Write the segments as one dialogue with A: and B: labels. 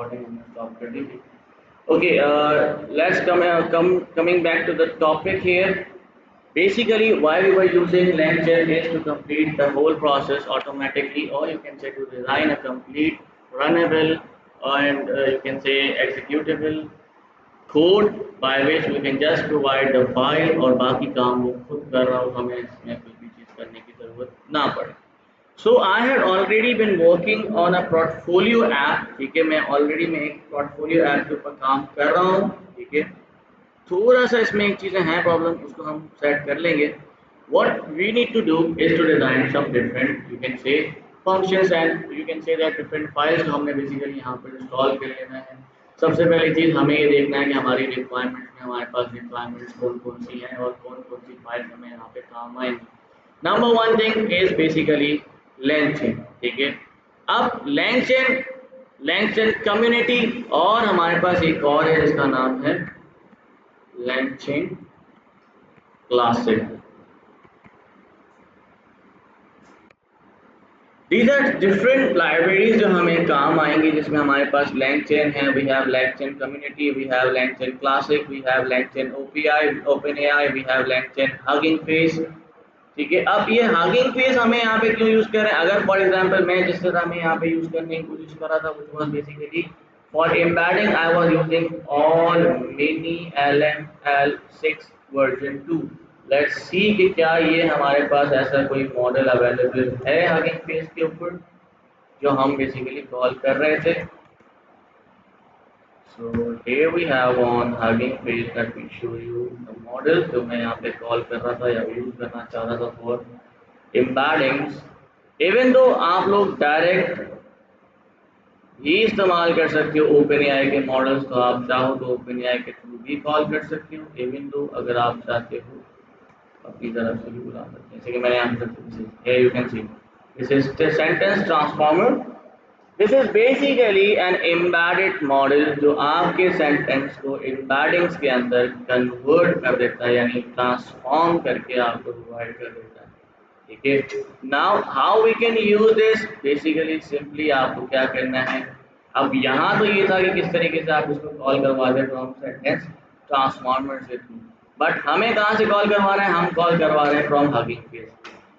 A: Recording हमने stop कर दी थी। Okay, let's coming back to the topic here. Basically, why we were using LangChain is to complete the whole process automatically, or you can say to design a complete runnable and you can say executable code by which we can just provide the file और बाकी काम वो खुद कर रहा हो, हमें इसमें कुछ भी चीज़ करने की ज़रूरत ना पड़े। So I had already been working on a portfolio app, ठीक है, मैं ऑलरेडी मैं एक portfolio app के ऊपर काम कर रहा हूँ, ठीक है। थोड़ा सा इसमें एक चीज़ें हैं प्रॉब्लम, उसको हम सेट कर लेंगे। What we need to do is to design some different, you can say, functions and you can say that different files जो हमने बेसिकली यहाँ पर इंस्टॉल कर लेना है। सबसे पहली चीज़ हमें ये देखना है कि हमारी रिक्वायरमेंट्स में हमारे पास रिक्वायरमेंट्स कौन कौन सी हैं और कौन कौन सी फाइल हमें यहाँ पे काम आएंगी। Number one thing is basically LangChain, ठीक है। अब LangChain कम्युनिटी और हमारे पास एक और है जिसका नाम है LangChain classic. These are different libraries जो हमें काम आएंगी, जिसमें हमारे पास LangChain है, we have LangChain community, we have LangChain classic, we have LangChain OpenAI, we have LangChain Hugging Face, ठीक है। अब ये Hugging Face हमें यहाँ पे क्यों यूज कर रहे हैं? अगर फॉर एग्जांपल मैं जिस तरह मैं यहाँ पे यूज करने की कोशिश कर रहा था, which was basically for embedding I was using all mini LML6 version 2। Let's see कि क्या ये हमारे पास ऐसा कोई मॉडल अवेलेबल है Hugging Face के ऊपर जो हम बेसिकली कॉल कर रहे थे। So here we have on Hugging Face that we show you the model जो मैं यहाँ पे कॉल कर रहा था या यूज करना चाह रहा था for embeddings। इवन दो आप लोग डायरेक्ट ही इस्तेमाल कर सकते हो OpenAI के मॉडल्स, तो आप चाहो तो OpenAI के थ्रू भी कॉल कर सकते हो। इवन दो अगर आप चाहते हो अपनी तरफ से भी बुला सकते हैं, जैसे कि मैंने यहाँ पे you can see this is the sentence transformer. This is basically an embedded model जो आपके सेंटेंस को एम्बेडिंग्स के अंदर कन्वर्ट कर देता है, यानी ट्रांसफॉर्म करके आपको प्रोवाइड कर देता है, ठीक है। Now how we can use this, basically simply आपको क्या करना है। अब यहाँ तो ये था कि किस तरीके से आप इसको कॉल करवाते फ्रॉम सेंटेंस ट्रांसफॉर्मर से थ्रू, बट हमें कहाँ से कॉल करवा रहे हैं? हम कॉल करवा रहे हैं from Hugging Face।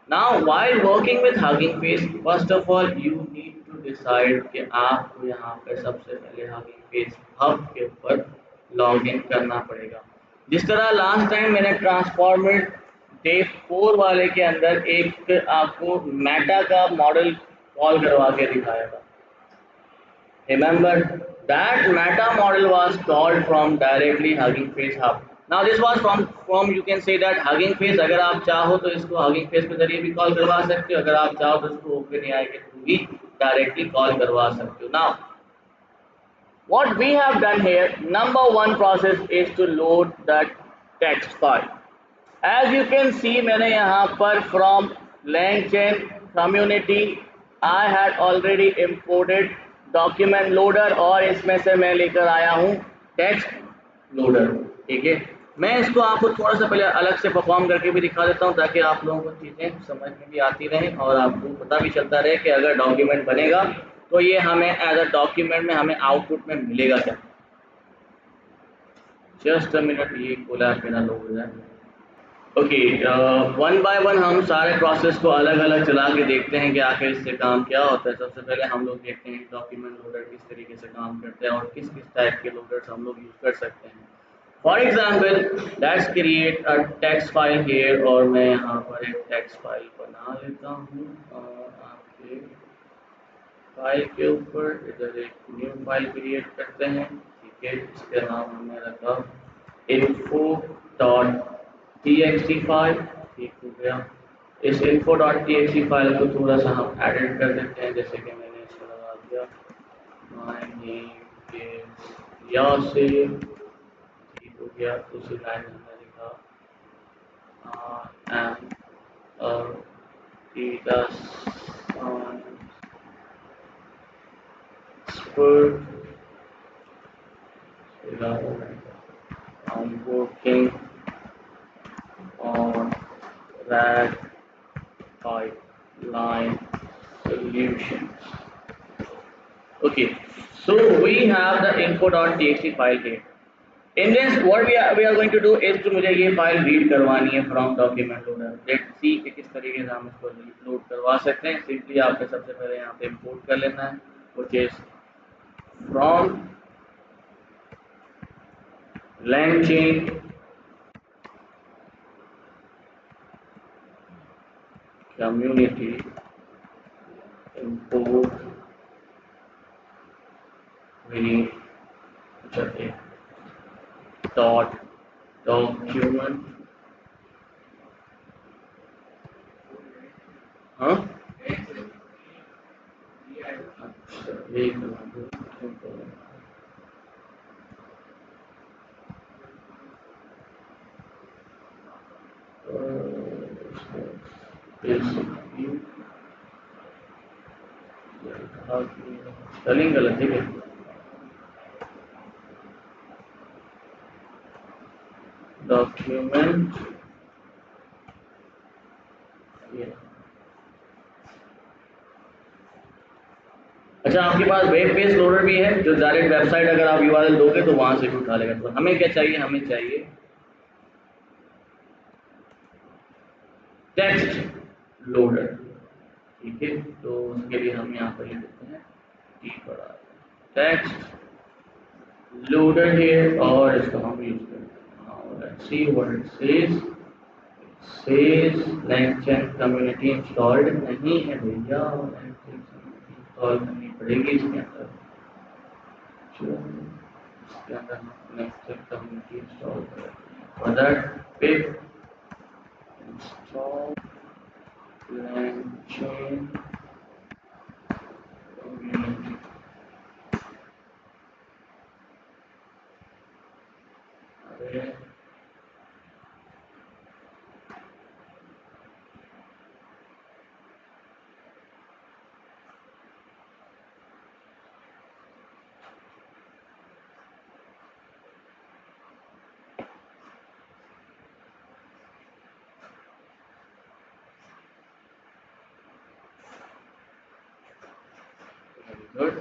A: Now while working with Hugging Face, first of all you need to decide कि आपको यहाँ पर सबसे पहले Hugging Face हब के ऊपर लॉग इन करना पड़ेगा। जिस तरह लास्ट टाइम मैंने ट्रांसफॉर्मर डे 4 वाले के अंदर एक आपको मेटा का मॉडल कॉल करवा के दिखाया था। Remember that meta model was called from directly Hugging Face hub. Now this was from you can say that Hugging Face, अगर आप चाहो तो इसको Hugging Face के जरिए भी कॉल करवा सकते हो, अगर आप चाहो तो इसको OpenAI के थ्रू भी डायरेक्टली कॉल करवा सकते हो। Now what we have done here, number one process is to load that text file. As you can see मैंने यहाँ पर from LangChain community I had already imported document loader और इसमें से मैं लेकर आया हूँ text loader, ठीक है। मैं इसको आपको थोड़ा सा पहले अलग से परफॉर्म करके भी दिखा देता हूँ ताकि आप लोगों को चीज़ें समझ में भी आती रहें और आपको पता भी चलता रहे कि अगर डॉक्यूमेंट बनेगा तो ये हमें एज अ डॉक्यूमेंट में हमें आउटपुट में मिलेगा क्या। जस्ट अ मिनट, ये कोलैब मेरा लोड हो जाए। ओके, वन बाय वन हम सारे प्रोसेस को अलग अलग चला के देखते हैं कि आखिर इससे काम क्या होता है। सबसे पहले हम लोग देखते हैं डॉक्यूमेंट लोडर किस तरीके से काम करते हैं और किस किस टाइप के लोडर्स हम लोग यूज़ कर सकते हैं। For example let's create a text file hair, और मैं यहाँ पर एक टेक्स्ट फाइल बना लेता हूँ आपके फाइल के ऊपर। इधर एक न्यू फाइल क्रिएट करते हैं, ठीक है। इसका नाम हमने रखा info.txt फाइल, ठीक हो गया। इस info.txt फाइल को थोड़ा सा हम एडिट कर देते हैं, जैसे कि मैंने इसको लगा दिया माय नेम इज यासिर, ठीक हो गया। उसी लाइन में हमने लिखा am data expert, I'm working on RAG pipeline solutions, Okay, so we have the info.txt file here. In this, what we are going to do is to मुझे ये file read करवानी है from document loader. Let's see कि किस तरीके से हम इसको लोड करवा सकते हैं. सिंपली आपको सबसे पहले यहाँ पे इंपोर्ट कर लेना है, which is from LangChain community import. We need dot document. हाँ अच्छा ये करना दो. स्पेलिंग गलत है क्या? डॉक्यूमेंट अच्छा, आपके पास वेब पेज लोडर भी है जो डायरेक्ट वेबसाइट अगर आप यूआरएल दोगे तो वहां से भी उठा लेगा. तो हमें क्या चाहिए? हमें चाहिए टेक्स्ट लोडर. ठीक है, तो उसके लिए हम यहाँ पर लिख देते हैं टी बड़ा टेक्स्ट लोडर है और इसको हम यूज करते हैं. Now let's see what it says LangChain community installed नहीं है भैया. इंस्टॉल करनी पड़ेगी इसके अंदर. इसके अंदर LangChain कम्युनिटी इंस्टॉल करें. For that pip install LangChain community. अरे गुड.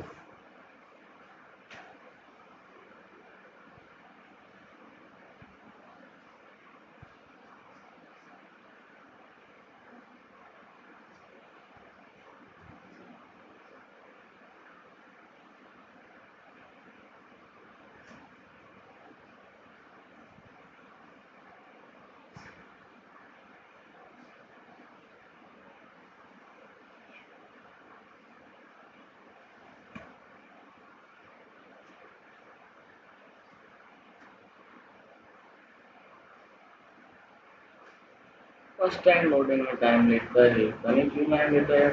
A: फर्स्ट टाइम लोडिंग में टाइम लेता है. पता नहीं क्यों टाइम लेता है.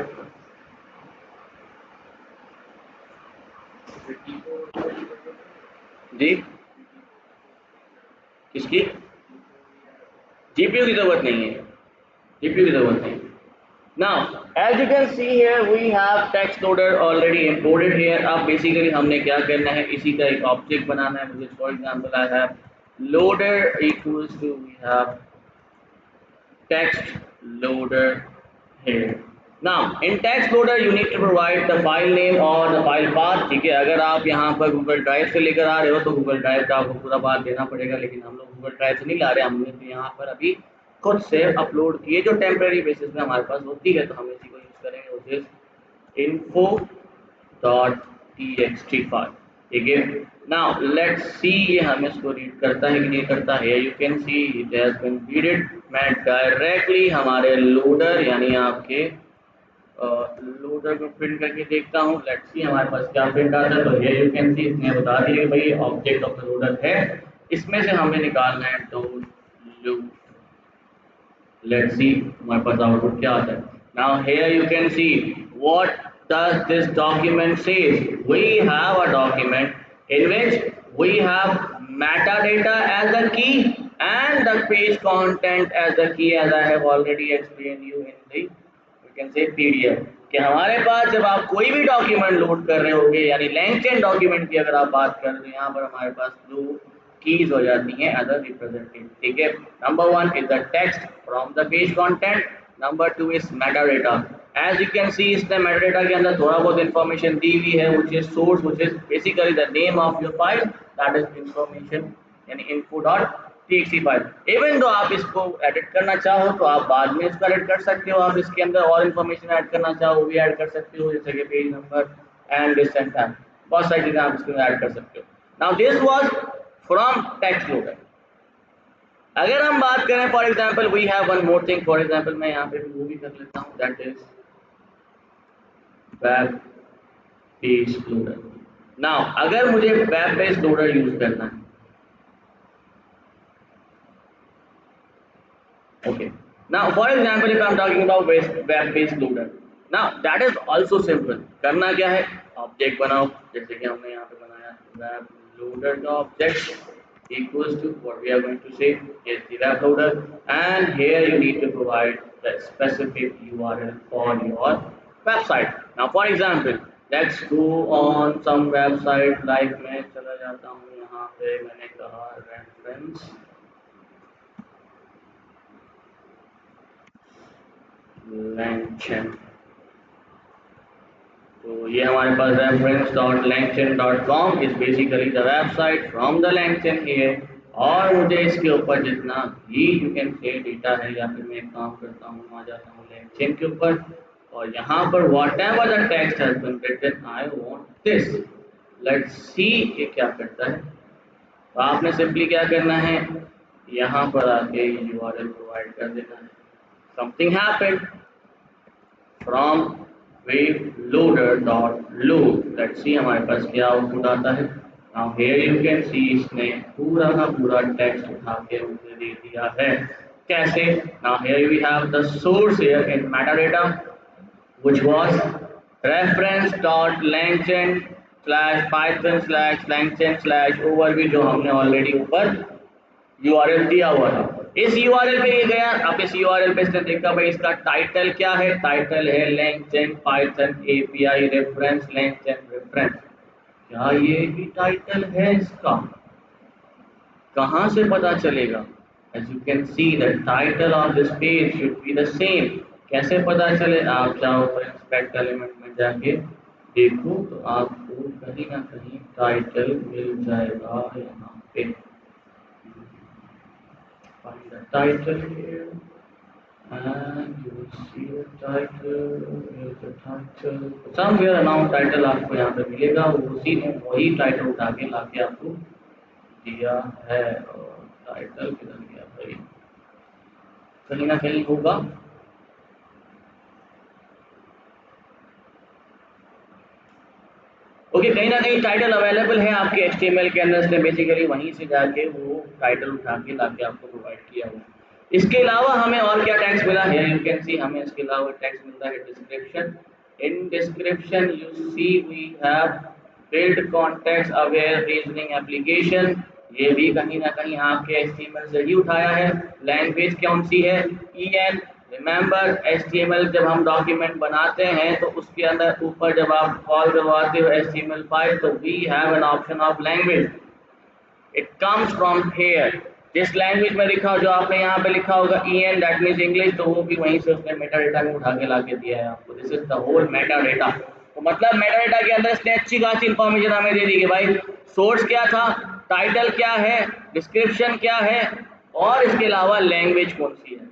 A: जी किसकी? जीपीयू की जरूरत नहीं है. जीपीयू की जरूरत नहीं. Now, as you can see here, we have text loader already imported here. अब बेसिकली हमने क्या करना है, इसी का एक ऑब्जेक्ट बनाना है. मुझे for example I have loader equals to we have text loader here. Now, in text loader you need to provide the file name or the file path. ठीक है, अगर आप यहाँ पर गूगल ड्राइव से लेकर आ रहे हो तो गूगल ड्राइव का आपको पूरा पाथ देना पड़ेगा. लेकिन हम लोग गूगल ड्राइव से नहीं ला रहे, हमने तो यहाँ पर अभी खुद से अपलोड किए जो टेम्परेरी बेसिस में हमारे पास होती है. तो हम इसी को यूज करेंगे, which is info.txt फाइल. ठीक है. नाउ लेट्स सी ये हम इसको रीड करता है कि नहीं करता है. You can see it has been readed. मैं डायरेक्टली हमारे लोडर यानी आपके लोडर को प्रिंट करके देखता हूँ. लेट्स सी हमारे पास क्या प्रिंट आता है. तो ये यू कैन सी इसने बता दिया कि भाई ऑब्जेक्ट ऑफ द लोडर है. इसमें से हमें निकालना है डॉट लोड. लेट्स सी हमारे पास आउटपुट क्या आता है. Now here you can see what does this document says. We have a document in which we have metadata as the key and the page content as the key, as I have already explained you in the you can say PDF. कि हमारे पास जब आप कोई भी document load कर रहे होगे यानी LangChain डॉक्यूमेंट की अगर आप बात करें तो यहाँ पर हमारे पास दो कीज हो जाती हैं एज अ रिप्रेजेंटेटिव. ठीक है. Number one is the text from the page content number 2 is meta data. As you can see इसने मेटा डेटा के अंदर थोड़ा बहुत इंफॉर्मेशन दी हुई है, which is source, which is basically the name of your file, that is information यानी info dot TXT file. Even तो आप इसको एडिट करना चाहो तो आप बाद में इसको एडिट कर सकते हो, आप इसके अंदर और इन्फॉर्मेशन ऐड करना चाहो वो भी ऐड कर सकते हो, जैसे कि page number and this and that, बहुत सारी चीज़ें आप इसके अंदर ऐड कर सकते हो। Now this was from text loader. अगर हम बात करें for example we have one more thing, for example मैं यहाँ पे वो भी कर लेता हूँ, that is web page loader. Now अगर मुझे वेब पेज लोडर यूज करना है, okay, now for example if I'm talking about web page loader, now that is also simple। करना क्या है, ऑब्जेक्ट बनाओ, जैसे कि हमने यहाँ पे बनाया वेब लोडर का object equals to what we are going to say is the web loader, and here you need to provide the specific URL for your website। now for example let's go on some website, like मैं चला जाता हूँ यहाँ पे, मैंने कहा reference LangChain, तो ये हमारे पास reference.langchain.com is basically the website from the LangChain here. और मुझे इसके ऊपर जितना भी यू कैन से डेटा है, या फिर मैं एक काम करता हूँ, आ जाता हूँ LangChain के ऊपर, और यहाँ पर whatever the text has been written I want this, let's see ये क्या करता है। तो आपने सिंपली क्या करना है, यहाँ पर आके URL प्रोवाइड कर देना है। Something happened from webloader.load, let's see हमारे पास क्या आउटपुट आता है। now here you can see इसने पूरा का पूरा टेक्स्ट उठा के मुझे दे दिया है। कैसे, now here we have the source here in metadata which was reference.langchain/python/langchain/overview, जो हमने ऑलरेडी ऊपर यूआरएल दिया हुआ था। इस यूआरएल पे ये गया, अब इस यूआरएल पे इसने देखा भाई इसका टाइटल क्या है, टाइटल है LangChain Python API reference LangChain reference. क्या ये भी टाइटल है इसका, कहाँ से पता चलेगा? As you can see the title of this page should be the same. कैसे पता चले, आप चाहो तो इंस्पेक्ट एलिमेंट में जाके देखो तो आपको कहीं ना कहीं टाइटल मिल जाएगा। यहाँ पे find the title here, and you will see the title, here's the title, somewhere around title आपको यहाँ पे मिलेगा, उसी ने वही टाइटल उठा के लाके आपको दिया है। और टाइटल किधर गया भाई, कहीं ना कहीं होगा। ओके, कहीं ना कहीं टाइटल अवेलेबल है आपके HTML के अंदर, इसने बेसिकली वहीं से जाके वो टाइटल उठा के लाके आपको प्रोवाइड किया हुआ है। इसके अलावा हमें और क्या टैग्स मिला है, यू कैन सी हमें इसके अलावा टैग्स मिलता है description. In description you see we have build context aware reasoning application, ये भी कहीं ना कहीं आपके HTML से ही उठाया है। लैंग्वेज कौन सी है, EN। रिमेंबर HTML जब हम डॉक्यूमेंट बनाते हैं तो उसके अंदर ऊपर जब आप कॉल करवाते हो HTML फाइल, तो we have an option of language, it comes from here. जिस लैंग्वेज में लिखा हो, जो आपने यहाँ पे लिखा होगा EN दैट मीन्स इंग्लिश, तो वो भी वहीं से उसने मेटा डेटा में उठा के ला के दिया है आपको। This is the whole meta data. तो मतलब मेटा डेटा के अंदर इसने अच्छी खासी इंफॉर्मेशन हमें दे दी कि भाई सोर्स क्या था, टाइटल क्या है, डिस्क्रिप्शन क्या है, और इसके अलावा लैंग्वेज कौन सी है।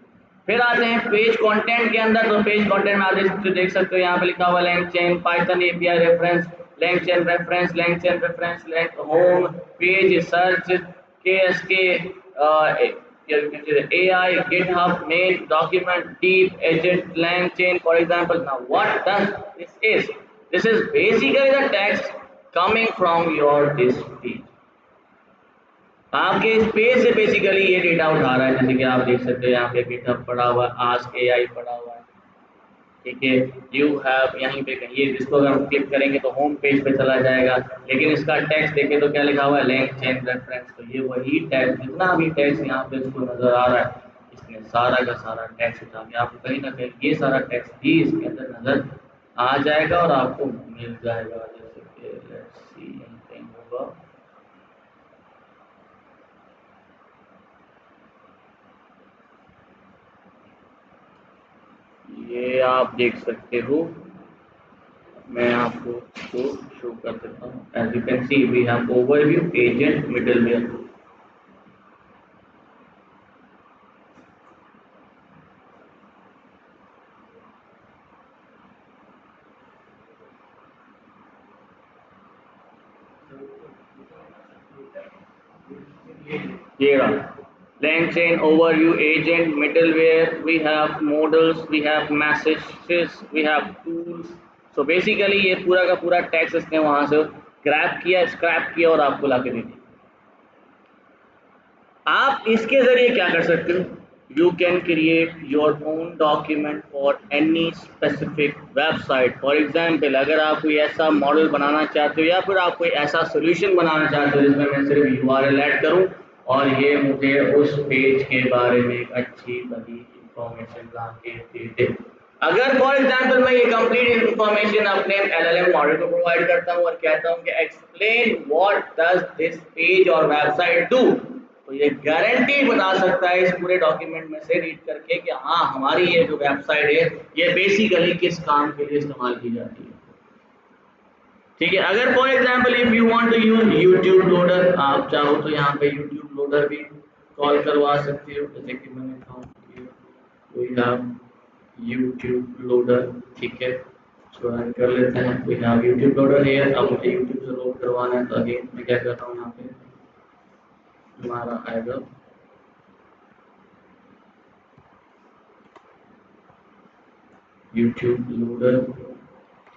A: फिर आते हैं पेज कंटेंट के अंदर, तो पेज कंटेंट में आप देख सकते हो यहाँ पे लिखा हुआ LangChain Python API reference LangChain reference LangChain reference home page search KSK AI GitHub main document deep agent LangChain for example। now what does this is basically the text coming from your this page। आपके इस page से basically ये data उठा रहा है, जैसे कि आप देख सकते हैं यहाँ पे GitHub पड़ा हुआ है, आस्क AI पड़ा हुआ है, ठीक है। यू हैव यहीं पे कहीं, जिसको अगर हम क्लिक करेंगे तो होम पेज पे चला जाएगा, लेकिन इसका टेक्स्ट देखें तो क्या लिखा हुआ है, LangChain रेफरेंस। तो ये वही टेक्स्ट, जितना भी टेक्स्ट यहाँ पे इसको नजर आ रहा है, इसने सारा का सारा टेक्स्ट उठा के आपको कहीं ना कहीं ये सारा टेक्स्ट भी इसके अंदर नजर आ जाएगा और आपको मिल जाएगा। जैसे कि लेट्स सी यहीं कहीं होगा, आप देख सकते हो, मैं आपको इसको शो कर देता हूँ। As you can see we have overview, agent, middleware. ये रहा LangChain, overview, agent, middleware, we have models, we have messages, we have tools. So basically ये पूरा का पूरा टेक्स्ट इसने वहां से ग्रैब किया, स्क्रैप किया और आपको ला के दे दिया। आप इसके जरिए क्या कर सकते हो, you can create your own document for any specific website. For example, अगर आप कोई ऐसा मॉडल बनाना चाहते हो या फिर आप कोई ऐसा सोल्यूशन बनाना चाहते हो जिसमें मैं सिर्फ URL ऐड करूं और ये मुझे उस पेज के बारे में एक अच्छी बड़ी इंफॉर्मेशन ला के दे दे। अगर फॉर एग्जाम्पल मैं ये कंप्लीट इंफॉर्मेशन अपने LLM मॉडल को प्रोवाइड करता हूँ और कहता हूँ कि explain what does this page और वेबसाइट डू, तो ये गारंटी बता सकता है इस पूरे डॉक्यूमेंट में से रीड करके कि हाँ हमारी ये जो वेबसाइट है ये बेसिकली किस काम के लिए इस्तेमाल की जाती है। ठीक है, अगर for example if you want to use YouTube loader, आप चाहो तो यहाँ पे यूट्यूब लोडर भी कॉल करवा सकते हो, जैसे कि मैंने कहा यूट्यूब लोडर। ठीक है, इसको रन कर लेते हैं। We have YouTube loader here. अब मुझे यूट्यूब से लोड करवाना है तो अगेन मैं क्या कर रहा हूँ, यहाँ पे हमारा आएगा यूट्यूब लोडर।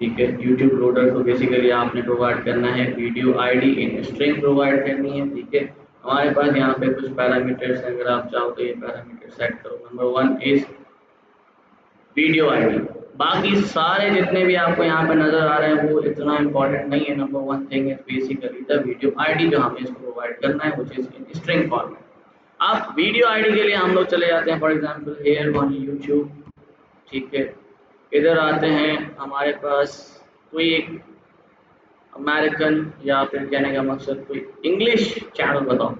A: ठीक है, यूट्यूब लोडर को बेसिकली आपने प्रोवाइड करना है video ID in string provide करनी है। ठीक है, हमारे पास यहाँ पे कुछ पैरामीटर्स हैं, अगर आप चाहो तो ये पैरामीटर सेट करो। Number 1 is video ID. बाकी सारे जितने भी आपको यहाँ पे नजर आ रहे हैं वो इतना इंपॉर्टेंट नहीं है। Number 1 thing is basically the video ID जो हमें इसको प्रोवाइड करना है which is in string format. अब वीडियो आईडी के लिए हम लोग चले जाते हैं for example here on YouTube. ठीक है, इधर आते हैं, हमारे पास कोई एक अमेरिकन या फिर कहने का मकसद कोई इंग्लिश चैनल बताओ,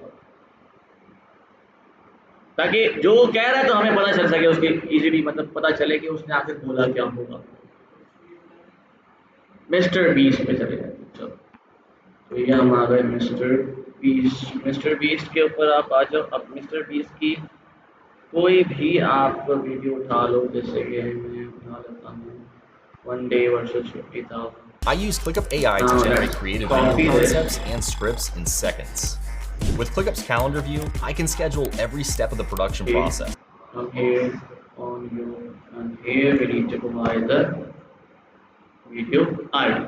A: ताकि जो वो कह रहा है तो हमें पता चल सके, उसकी इजीली मतलब पता चले कि उसने आखिर बोला क्या होगा। मिस्टर बीस्ट पे चले जाते हैं। चलो, तो ये हम आ गए मिस्टर बीस्ट। मिस्टर बीस्ट के ऊपर आप आ जाओ। अब मिस्टर बीस्ट की कोई भी आप वीडियो उठा लो, जैसे कि मैं उठा लेता हूँ one day versus 50,000।
B: I use ClickUp AI to generate creative video concepts and scripts in seconds. With ClickUp's calendar view, I can schedule every step of the production process.
A: Here on you, and here we need to provide the video ID.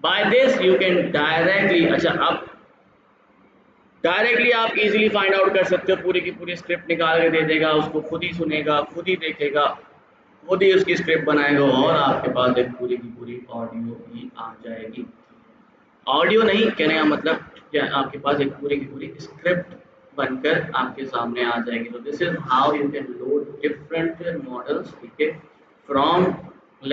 A: By this you can directly, अच्छा अब directly आप easily find out कर सकते हो, पूरी की पूरी script निकाल के दे देगा, उसको खुद ही सुनेगा, खुद ही देखेगा, खुद ही उसकी स्क्रिप्ट बनाएगा और आपके पास एक पूरी की पूरी ऑडियो ही आ जाएगी। ऑडियो नहीं कहने का मतलब क्या, आपके पास एक पूरी की पूरी स्क्रिप्ट बनकर आपके सामने आ जाएगी। तो this is how you can load different models. ठीक है, फ्रॉम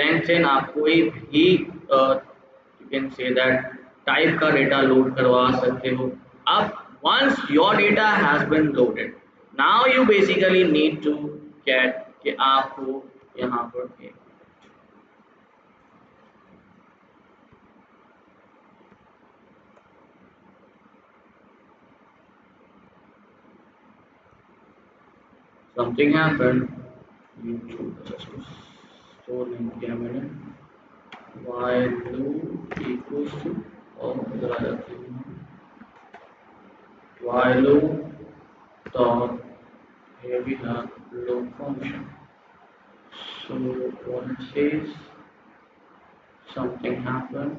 A: LangChain आप कोई भी you can say that type का डेटा लोड करवा सकते हो। अब once your data has been loaded, now you basically need to get कि आपको यहाँ पर something happened, YouTube स्टोर नहीं किया मैंने, while loop equals to, और इधर आ जाते हैं, while loop dot, here we have loop function. So what it says, something happened,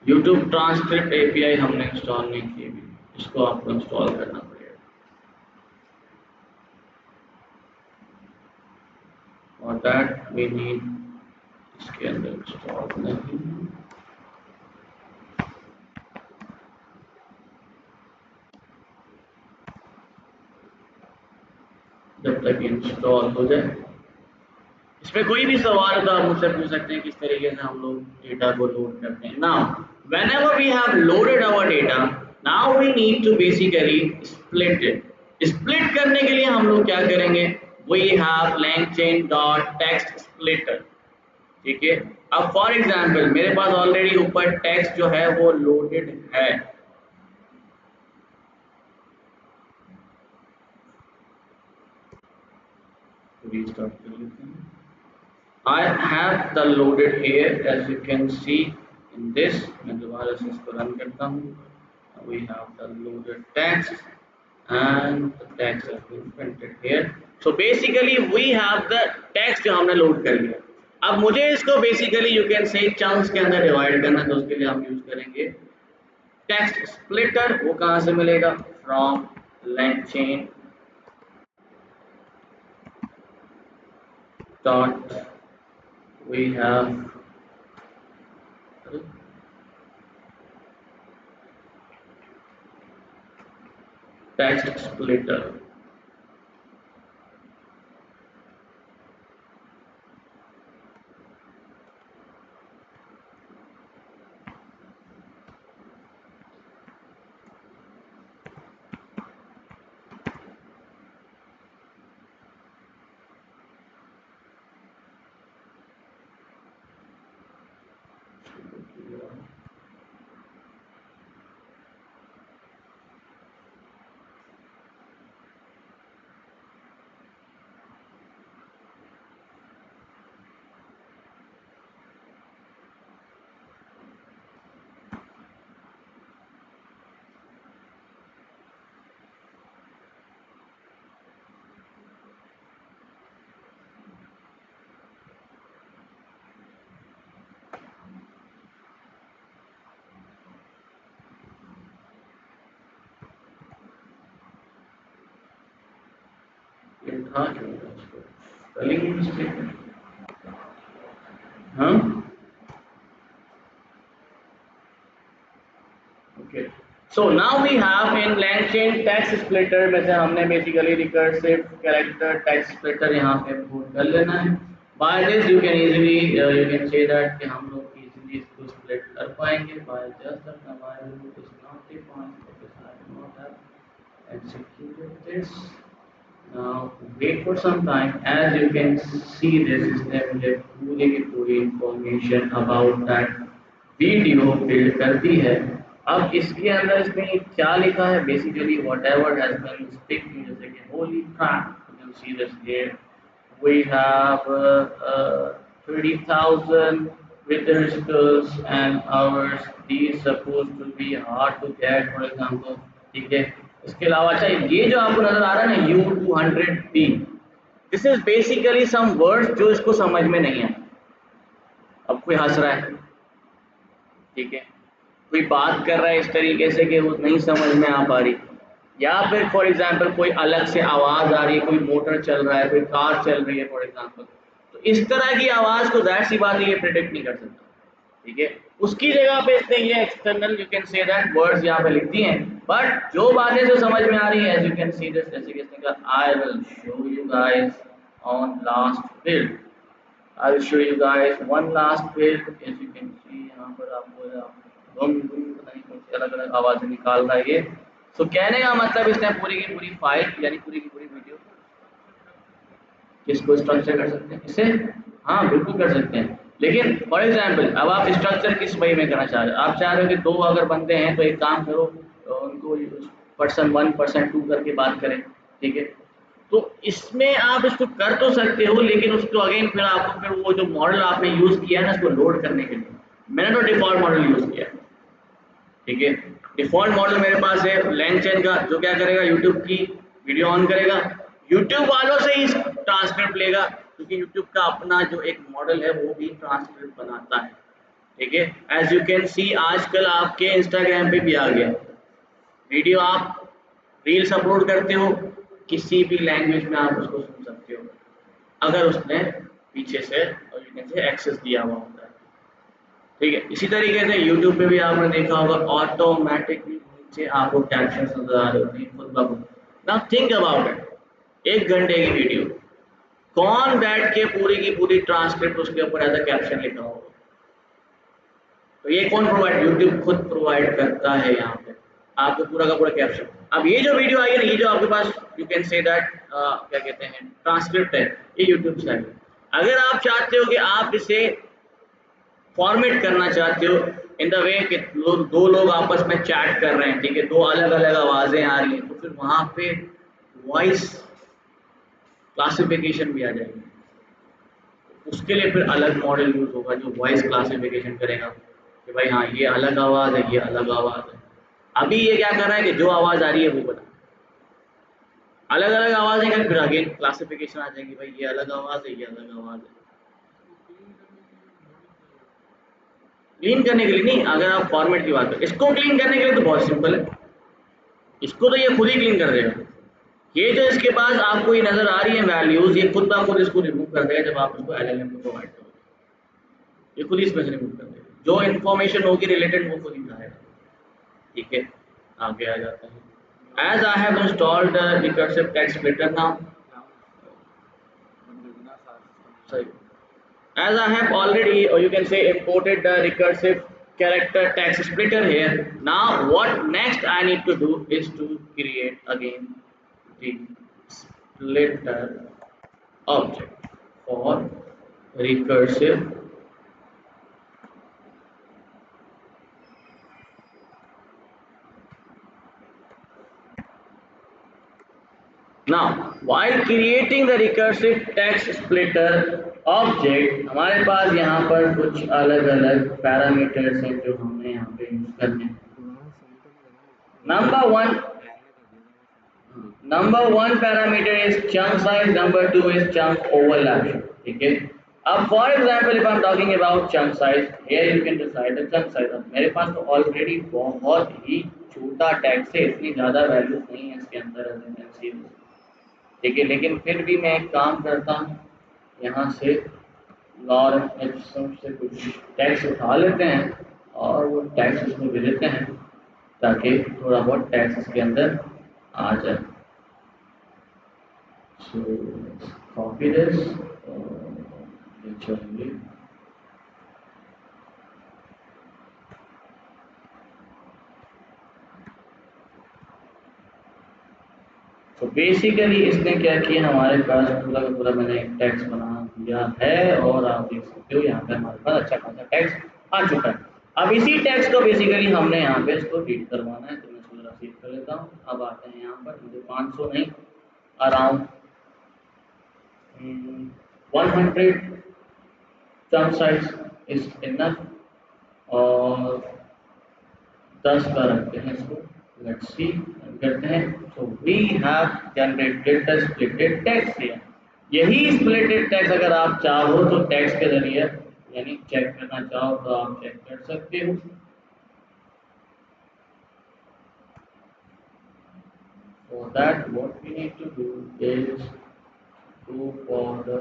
A: YouTube transcript API हमने इंस्टॉल नहीं की अभी, इसको आपको इंस्टॉल करना पड़ेगा। और दैट वी नीड, इसके अंदर इंस्टॉल नहीं, जब तक इंस्टॉल हो जाए। इसमें कोई भी सवाल है तो आप मुझसे पूछ सकते हैं किस तरीके से हम लोग डेटा को लोड करते हैं। Now whenever we have loaded our data, now we need to basically split it. Split करने के लिए हम लोग क्या करेंगे, we have LangChain dot text splitter, ठीक है। अब फॉर एग्जांपल मेरे पास ऑलरेडी ऊपर टेक्स्ट जो है वो लोडेड है, रीस्टार्ट कर लेते हैं। I have the loaded here as you can see in this, मैं दोबारा से इसको रन करता हूँ। We have the loaded text and the text has been printed here. So basically we have the text जो हमने लोड कर लिया। अब मुझे इसको basically you can say chunks के अंदर डिवाइड करना, तो उसके लिए हम यूज करेंगे टेक्स्ट स्प्लिटर। वो कहाँ से मिलेगा? From LangChain dot we have text splitter। था स्पेलिंग मिस्टेक, हाँ okay. So now we have in LangChain text splitter में से हमने basically recursive character text splitter यहाँ पे इंपोर्ट कर लेना है। By this you can easily you can say that कि हम लोग इजीली इसको स्प्लिट कर पाएंगे by just the command is not defined because I do not have executed this। Now wait for some time। As you can see this इसने मुझे पूरी की पूरी information about that video build कर दी है। अब इसके अंदर इसमें क्या लिखा है? Basically whatever has been speaking, जैसे कि holy crap, you can see this here we have 30,000 visitors and hours, these supposed to be hard to get for example, ठीक है। इसके अलावा अच्छा ये जो आपको नजर आ रहा है ना U200P, this is basically some words जो इसको समझ में नहीं है। अब कोई हंस रहा है, ठीक है, कोई बात कर रहा है इस तरीके से कि वो नहीं समझ में आ पा रही, या फिर फॉर एग्जांपल कोई अलग से आवाज़ आ रही है, कोई मोटर चल रहा है, कोई कार चल रही है फॉर एग्जांपल, तो इस तरह की आवाज़ को जाहिर सी बात है ये प्रिडिक्ट नहीं कर सकता, ठीक है। उसकी जगह पे इसने ये external you can say that words यहाँ पे लिख दी हैं, बट जो बातें जो समझ में आ रही है as you can see this, जैसे कि इसने कहा I will show you guys on last build, I will show you guys one last build। as you can see यहाँ पर आपको गुम गुम पता नहीं कौन सी अलग अलग आवाज़ें निकाल रहा है ये। सो कहने का मतलब इसने पूरी की पूरी फाइल यानी पूरी की पूरी वीडियो किसको स्ट्रक्चर कर सकते हैं इससे? हाँ बिल्कुल कर सकते हैं, लेकिन फॉर एग्जांपल अब आप स्ट्रक्चर किस वे में करना चाह रहे हो? आप चाह रहे हो कि दो अगर बंदे हैं तो एक काम करो उनको पर्सन 1 पर्सन 2 करके बात करें, ठीक है। तो इसमें आप इसको कर तो सकते हो, लेकिन उसको अगेन फिर आपको फिर वो जो मॉडल आपने यूज़ किया है ना इसको लोड करने के लिए, मैंने तो डिफ़ॉल्ट मॉडल यूज़ किया है, ठीक है। डिफ़ॉल्ट मॉडल मेरे पास है LangChain का, जो क्या करेगा यूट्यूब की वीडियो ऑन करेगा, यूट्यूब वालों से ही ट्रांसक्रिप्ट लेगा, क्योंकि यूट्यूब का अपना जो एक मॉडल है वो भी ट्रांसक्रिप्ट बनाता है, ठीक है। एज यू कैन सी आजकल आपके इंस्टाग्राम पे भी आ गया वीडियो, आप रील्स अपलोड करते हो किसी भी लैंग्वेज में आप उसको सुन सकते हो अगर उसने पीछे से एक्सेस दिया हुआ होता है, ठीक है। इसी तरीके से यूट्यूब पे भी आपने देखा होगा ऑटोमेटिकली नीचे आपको कैप्शन नजर आ रहे होते हैं। नाउ थिंक अबाउट इट, 1 घंटे की वीडियो, कौन बैठ के पूरी की पूरी ट्रांसक्रिप्ट उसके ऊपर एज अ कैप्शन लिखा होगा? तो ये कौन प्रोवाइड? यूट्यूब खुद प्रोवाइड करता है यहाँ पे आपको पूरा का पूरा कैप्शन। अब ये जो वीडियो आई है ना, ये जो आपके पास यू कैन से दैट क्या कहते हैं ट्रांसक्रिप्ट है, ये यूट्यूब से है। अगर आप चाहते हो कि आप इसे फॉर्मेट करना चाहते हो इन द वे कि दो लोग आपस में चैट कर रहे हैं, ठीक है, दो अलग अलग आवाज़ें आ रही हैं, तो फिर वहाँ पे वॉइस क्लासिफिकेशन भी आ जाएगी। उसके लिए फिर अलग मॉडल यूज़ होगा जो वॉइस क्लासिफिकेशन करेगा कि भाई हाँ ये अलग आवाज़ है, ये अलग आवाज़ है। अभी ये क्या कर रहा है कि जो आवाज़ आ रही है वो बता, अलग अलग आवाज़ें का फिर अगेन क्लासिफिकेशन आ जाएगी, भाई ये अलग आवाज़ है, ये अलग आवाज़ है। क्लीन करने के लिए नहीं, अगर आप फॉर्मेट की बात करें, इसको क्लीन करने के लिए तो बहुत सिंपल है, इसको तो ये खुद ही क्लीन कर देगा। ये जो इसके पास आपको ये नज़र आ रही है वैल्यूज़, ये खुद ब खुद इसको रिमूव कर देगा जब आप उसको एलएलएम को प्रोवाइड करोगे, ये खुद ही इसमें से रिमूव कर देगा, जो इन्फॉर्मेशन होगी रिलेटेड वो खुद ही उठाएगा। ठीक है, आगे आ जाते हैं। As I have installed the recursive text splitter now, sorry, as I have already, or you can say, imported the recursive character text splitter here. Now what next I need to do is to create again the splitter object for recursive. Now while creating the recursive text splitter object, हमारे पास यहाँ पर कुछ अलग अलग parameters हैं जो हमें यहाँ पे यूज करने हैं। Number one parameter is chunk size, number two is chunk overlap. ठीक है, अब for example if I'm talking about chunk size, here you can decide the chunk size। अब मेरे पास तो ऑलरेडी बहुत ही छोटा टैक्स है, इतनी ज़्यादा वैल्यूज नहीं है इसके अंदर as you can see। ठीक है, लेकिन फिर भी मैं एक काम करता हूँ, यहाँ से लॉरेंस एप्सम से कुछ टैक्स उठा लेते हैं और वो टैक्स इसमें दे देते हैं ताकि थोड़ा बहुत टैक्स इसके अंदर आ जाए। So let's copy this. चलिए, तो बेसिकली इसने क्या किया, हमारे पास पूरा का पूरा मैंने एक टैक्स बना दिया है और आप देख सकते हो यहाँ पे हमारे पास अच्छा खासा टैक्स आ चुका है। अब इसी टैक्स को बेसिकली हमने यहाँ पे इसको रीड करवाना है, तो मैं इसको जरा सेव कर लेता हूँ। अब आते हैं यहाँ पर, मुझे 500 नहीं, around 100 chunk size is enough और 10 का रखते हैं इसको। लेट्स सी करते हैं। So we have generated the splitted text here. यही स्प्लिटेड टेक्स्ट अगर आप चाहो तो टेक्स्ट के जरिए यानी चेक करना चाहो तो आप चेक कर सकते हो। For that what we need to do is go for the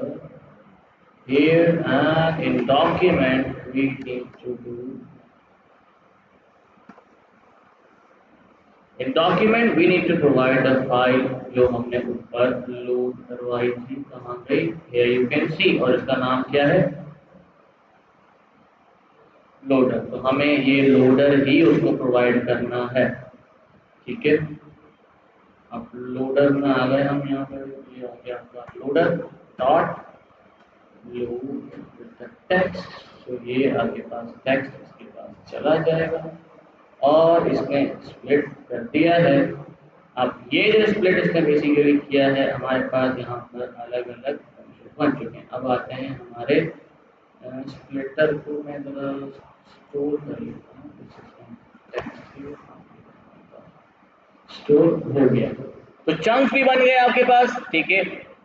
A: here and in document we need to do in document we need to provide the file जो हमने ऊपर लोड करवाई थी, कहाँ गई, here you can see, और इसका नाम क्या है, लोडर। तो हमें ये लोडर ही उसको प्रोवाइड करना है। ठीक है, अब लोडर में आ गए हम यहाँ पर, ये आ गया आपका लोडर डॉट लोड टेक्स्ट। तो ये आपके पास टेक्स्ट इसके पास चला जाएगा और इसने स्प्लिट कर दिया है। अब ये जो स्प्लिट इसने बेसिकली किया है, हमारे पास यहाँ पर अलग अलग फंक्शन बन चुके हैं। अब आते हैं हमारे स्प्लिटर को, मैं जरा स्टोर कर लेता हूँ। स्टोर हो गया, तो चंक्स भी बन गए आपके पास। ठीक है,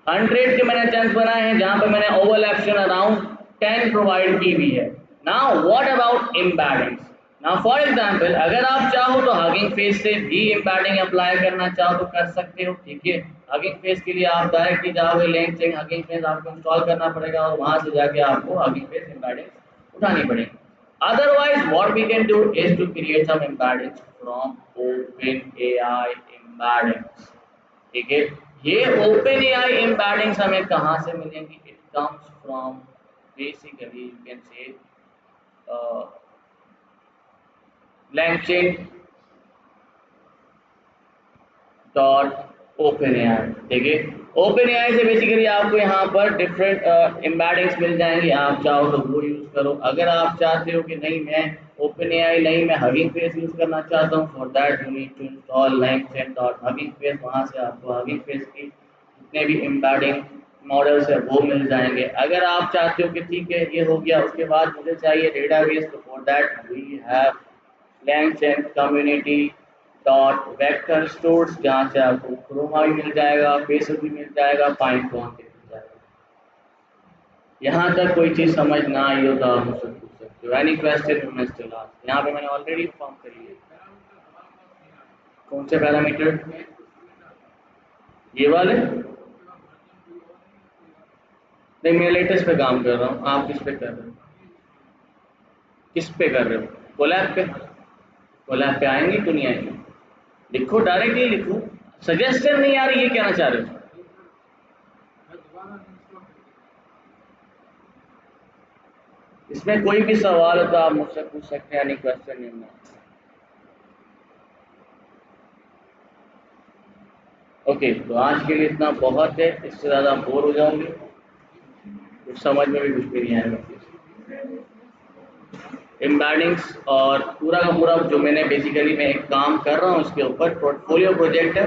A: 100 के मैंने चंक्स बनाए हैं जहाँ पर मैंने ओवरलैप्शन अराउंड 10 प्रोवाइड की हुई है। Now what about embeddings. Now for example अगर आप चाहो तो हगिंग फेस से भी एम्बेडिंग अप्लाई करना चाहो तो कर सकते हो। ठीक है, हगिंग फेस के लिए आप डायरेक्टली जाओगे, लिंक से हगिंग फेस आपको इंस्टॉल करना पड़ेगा और वहां से जाके आपको हगिंग फेस एम्बेडिंग उठानी पड़ेगी। Otherwise, what we can do is to create some embeddings from OpenAI embeddings। ठीक है, ये OpenAI embeddings हमें कहाँ से मिलेंगी? It comes from basically you can say LangChain dot open AI. देखिए ओपन एआई से बेसिकली आपको यहाँ पर डिफरेंट एम्बेडिंग्स मिल जाएंगे, आप चाहो तो वो यूज़ करो। अगर आप चाहते हो कि नहीं मैं ओपन एआई नहीं मैं हगिंग फेस यूज़ करना चाहता हूँ, for that you need to install LangChain dot hugging face. वहाँ से आपको हगिंग फेस की जितने भी एम्बेडिंग मॉडल्स है वो मिल जाएंगे। अगर आप चाहते हो कि ठीक है ये हो गया, उसके बाद मुझे चाहिए डेटाबेस, तो for that we have LangChain community dot vector stores, जहाँ से आपको क्रोमा भी मिल जाएगा, फेस भी मिल जाएगा, पाइथन भी मिल जाएगा। यहाँ तक कोई चीज़ समझ ना आई हो तो आप मुझसे पूछ सकते हो। Any question you must ask. यहाँ पे मैंने ऑलरेडी इन्फॉर्म कर लिया। कौन से पैरामीटर? ये वाले नहीं, मैं लेटेस्ट पे काम कर रहा हूँ। आप किस पे कर रहे हो? किस पे कर रहे हो? कोलैब पे? कोलैब पे आएंगे क्यों नहीं आएंगे? लिखो, डायरेक्टली लिखो। सजेशन नहीं आ रही, ये कहना चाह रहे हो? इसमें कोई भी सवाल हो तो आप मुझसे पूछ सकते हैं। Any question in okay. तो आज के लिए इतना बहुत है, इससे ज़्यादा बोर हो जाओगे, कुछ समझ में भी कुछ भी नहीं आएगा। एम्बेडिंग्स और पूरा का पूरा जो मैंने बेसिकली मैं एक काम कर रहा हूँ उसके ऊपर, पोर्टफोलियो प्रोजेक्ट है,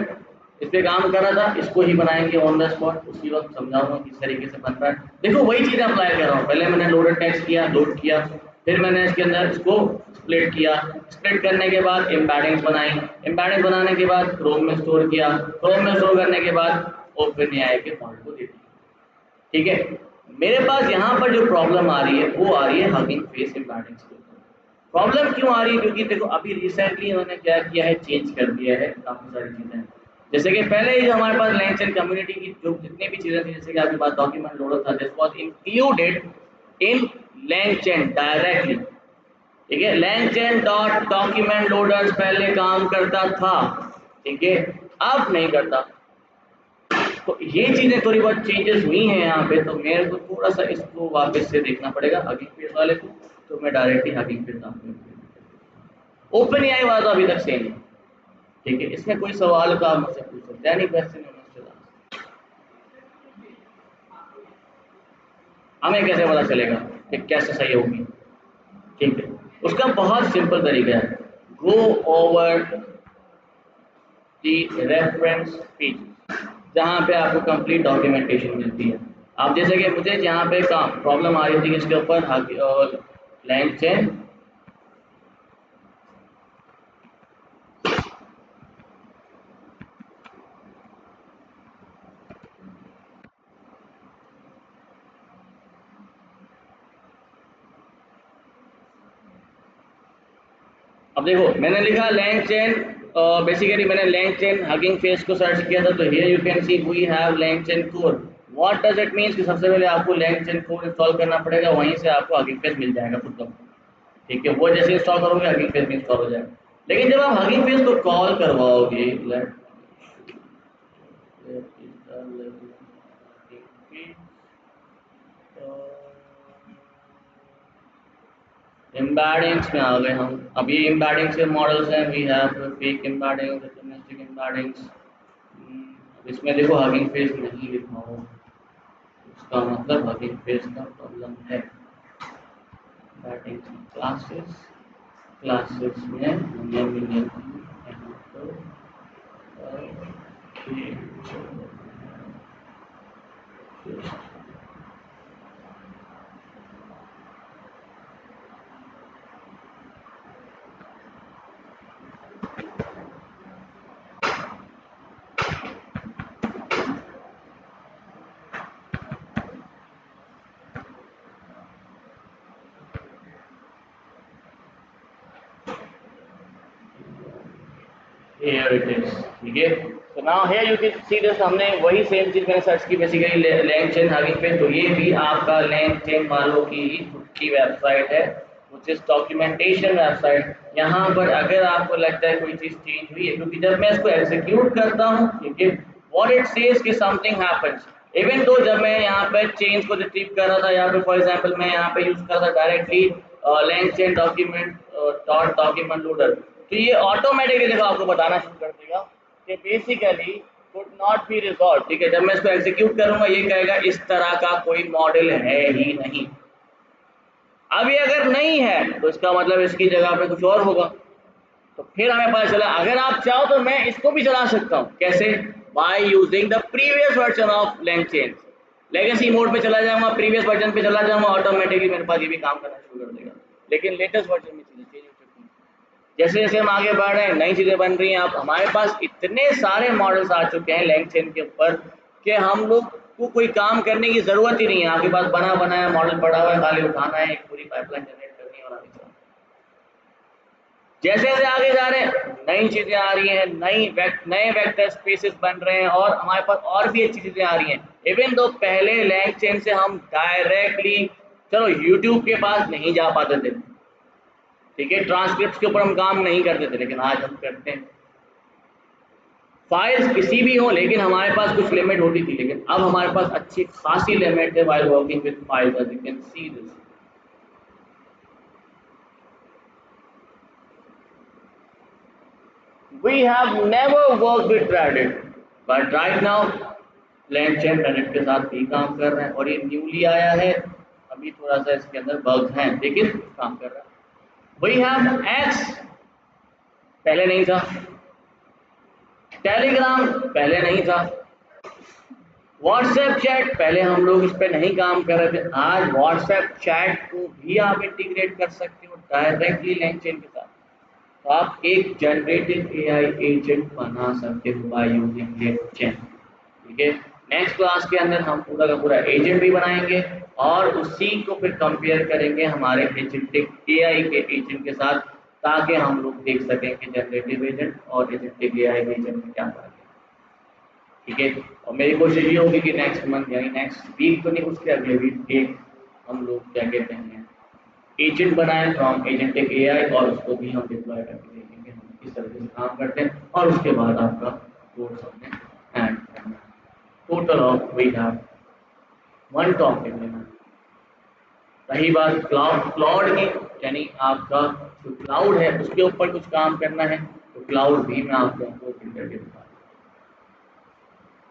A: इस पे काम कर रहा था, इसको ही बनाएंगे ऑन द स्पॉट। उसी वक्त समझाऊंगा किस तरीके से बन रहा है। देखो वही चीज़ अप्लाई कर रहा हूँ। पहले मैंने लोडर टेक्स्ट किया, लोड किया, फिर मैंने इसके अंदर इसको स्प्लिट किया, स्प्लिट करने के बाद एम्बेडिंग्स बनाई, एम्बेडिंग्स बनाने के बाद क्रोम में स्टोर किया, क्रोम में स्टोर करने के बाद ओपन एआई के मॉडल को दे दिया। ठीक है, मेरे पास यहाँ पर जो प्रॉब्लम आ रही है वो आ रही है हगिंग फेस एम्बेडिंग्स के ऊपर। प्रॉब्लम क्यों आ रही है? क्योंकि देखो अभी रिसेंटली इन्होंने क्या किया है, चेंज कर दिया है काफ़ी सारी चीज़ें। जैसे कि पहले ही जो हमारे पास LangChain कम्युनिटी की जो जितनी भी चीज़ें थी, जैसे कि आपके पास डॉक्यूमेंट लोडर था, this was included in LangChain directly. ठीक है, LangChain डॉट डॉक्यूमेंट लोडर्स पहले काम करता था, ठीक है, अब नहीं करता। तो ये चीज़ें थोड़ी बहुत चेंजेस हुई हैं यहाँ पे, तो मेरे को थोड़ा सा इसको वापस से देखना पड़ेगा हगिंग फेस वाले को। तो मैं डायरेक्टली हगिंग फेस आपको ओपन एआई वाला तो अभी तक सेम है। ठीक है, इसमें कोई सवाल का आप मुझसे पूछ सकते हैं। क्वेश्चन हमें कैसे पता चलेगा कि कैसे सही होगी? ठीक है, उसका बहुत सिंपल तरीका है। Go over the reference page, जहाँ पे आपको कंप्लीट डॉक्यूमेंटेशन मिलती है। आप जैसे कि मुझे यहाँ पे प्रॉब्लम आ रही थी इसके ऊपर LangChain अब देखो मैंने लिखा LangChain, बेसिकली मैंने LangChain हगिंग फेस को सर्च किया था, तो here you can see we have LangChain core. What does it means कि सबसे पहले आपको LangChain कोर इंस्टॉल करना पड़ेगा, वहीं से आपको हगिंग फेस मिल जाएगा खुद का। ठीक है, वो जैसे इंस्टॉल करोगे हगिंग फेस भी इंस्टॉल हो जाएगा। लेकिन जब आप हगिंग फेस को कॉल करवाओगे, एम्बेडिंग्स में आ गए हम। अब ये एम्बेडिंग्स के मॉडल्स हैं, we have fake embeddings, deterministic embeddings. इसमें देखो हगिंग फेस नहीं लिखा हो, उसका मतलब हगिंग फेस का प्रॉब्लम है। एम्बेडिंग्स क्लासेस, क्लासेस में हमें मिलेगी यहाँ पर here it is। ठीक है, so now here you can see this, हमने वही सेम चीज़ मैंने सर्च की बेसिकली LangChain हगिंग फेस। तो ये भी आपका LangChain वालों की खुद की वेबसाइट है, which is डॉक्यूमेंटेशन वेबसाइट। यहाँ पर अगर आपको लगता है कोई चीज़ चेंज हुई है, क्योंकि जब मैं इसको एग्जीक्यूट करता हूँ, ठीक है, व्हाट इट सेज कि समथिंग हैपेंस, इवन तो जब मैं यहाँ पे चेंज को रिट्रीव कर रहा था, यहाँ पे फॉर एग्जांपल मैं यहाँ पे यूज कर रहा था directly LangChain document dot document loader, तो ये ऑटोमेटिकली देखो आपको बताना शुरू कर देगा कि basically could not be resolve. ठीक है, जब मैं इसको एग्जीक्यूट करूंगा ये कहेगा इस तरह का कोई मॉडल है ही नहीं। अभी अगर नहीं है तो इसका मतलब इसकी जगह पे कुछ और होगा। तो फिर हमें पता चला अगर आप चाहो तो मैं इसको भी चला सकता हूँ। कैसे? By using the previous version of LangChain। Legacy mode पे चला जाऊंगा, प्रीवियस वर्जन पे चला जाऊंगा, ऑटोमेटिकली मेरे पास ये भी काम करना शुरू कर देगा। लेकिन लेटेस्ट वर्जन में चीजें चेंज हो चुकी हैं। जैसे जैसे हम आगे बढ़ रहे हैं नई चीजें बन रही हैं। आप हमारे पास इतने सारे मॉडल्स आ चुके हैं LangChain के ऊपर कि हम लोग को कोई काम करने की जरूरत ही नहीं है। आपके पास बना बनाया मॉडल पड़ा हुआ है, खाली उठाना है, एक पूरी पाइपलाइन जनरेट करनी है और आगे चलना। जैसे जैसे आगे जा रहे हैं नई चीजें आ रही हैं, नए वेक्टर स्पेसेस बन रहे हैं और हमारे पास और भी अच्छी चीजें आ रही हैं। इवन दो पहले LangChain से हम डायरेक्टली चलो यूट्यूब के पास नहीं जा पाते थे, ठीक है, ट्रांसक्रिप्ट के ऊपर हम काम नहीं करते थे, लेकिन आज हम करते हैं। फाइल्स किसी भी हो लेकिन हमारे पास कुछ लिमिट होती थी, लेकिन अब हमारे पास अच्छी खासी लिमिट है while working with files, as you can see this. We have never worked with Reddit, but right now LangChain Reddit के साथ भी काम कर रहे हैं और ये न्यूली आया है, अभी थोड़ा सा इसके अंदर बग्स हैं लेकिन काम कर रहा है। We have X, पहले नहीं था। टेलीग्राम पहले नहीं था। व्हाट्सएप चैट पहले हम लोग इस पर नहीं काम कर रहे थे, आज व्हाट्सएप चैट को भी आप इंटीग्रेट कर सकते हो डायरेक्टली LangChain के साथ। तो आप एक जनरेटिव AI एजेंट बना सकते हो बाय यूजिंग LangChain। ठीक है, नेक्स्ट क्लास के अंदर हम पूरा का पूरा एजेंट भी बनाएंगे और उसी को फिर कंपेयर करेंगे हमारे एजेंटिक AI के एजेंट के साथ, ताकि हम लोग देख सकें कि जनरेटिव एजेंट और एजेंटिक AI एजेंट में क्या फर्क है। ठीक है, और मेरी कोशिश ये होगी कि नेक्स्ट मंथ यानी नेक्स्ट वीक तो नहीं, उसके अगले वीक एक हम लोग क्या कहते हैं एजेंट बनाए फ्रॉम एजेंटिक AI और उसको भी हम डिप्लॉय करके देखेंगे हम किस तरह से काम करते हैं और उसके बाद आपका कोर्स हमने ऐड करना है। Total of we have one topic लेना। रही बात क्लाउड की, यानी आपका जो क्लाउड है उसके ऊपर कुछ काम करना है, तो क्लाउड भी मैं आप लोगों को फिर करके बताऊँ।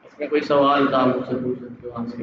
A: इसमें कोई सवाल था मुझसे पूछ सकते हो, आंसर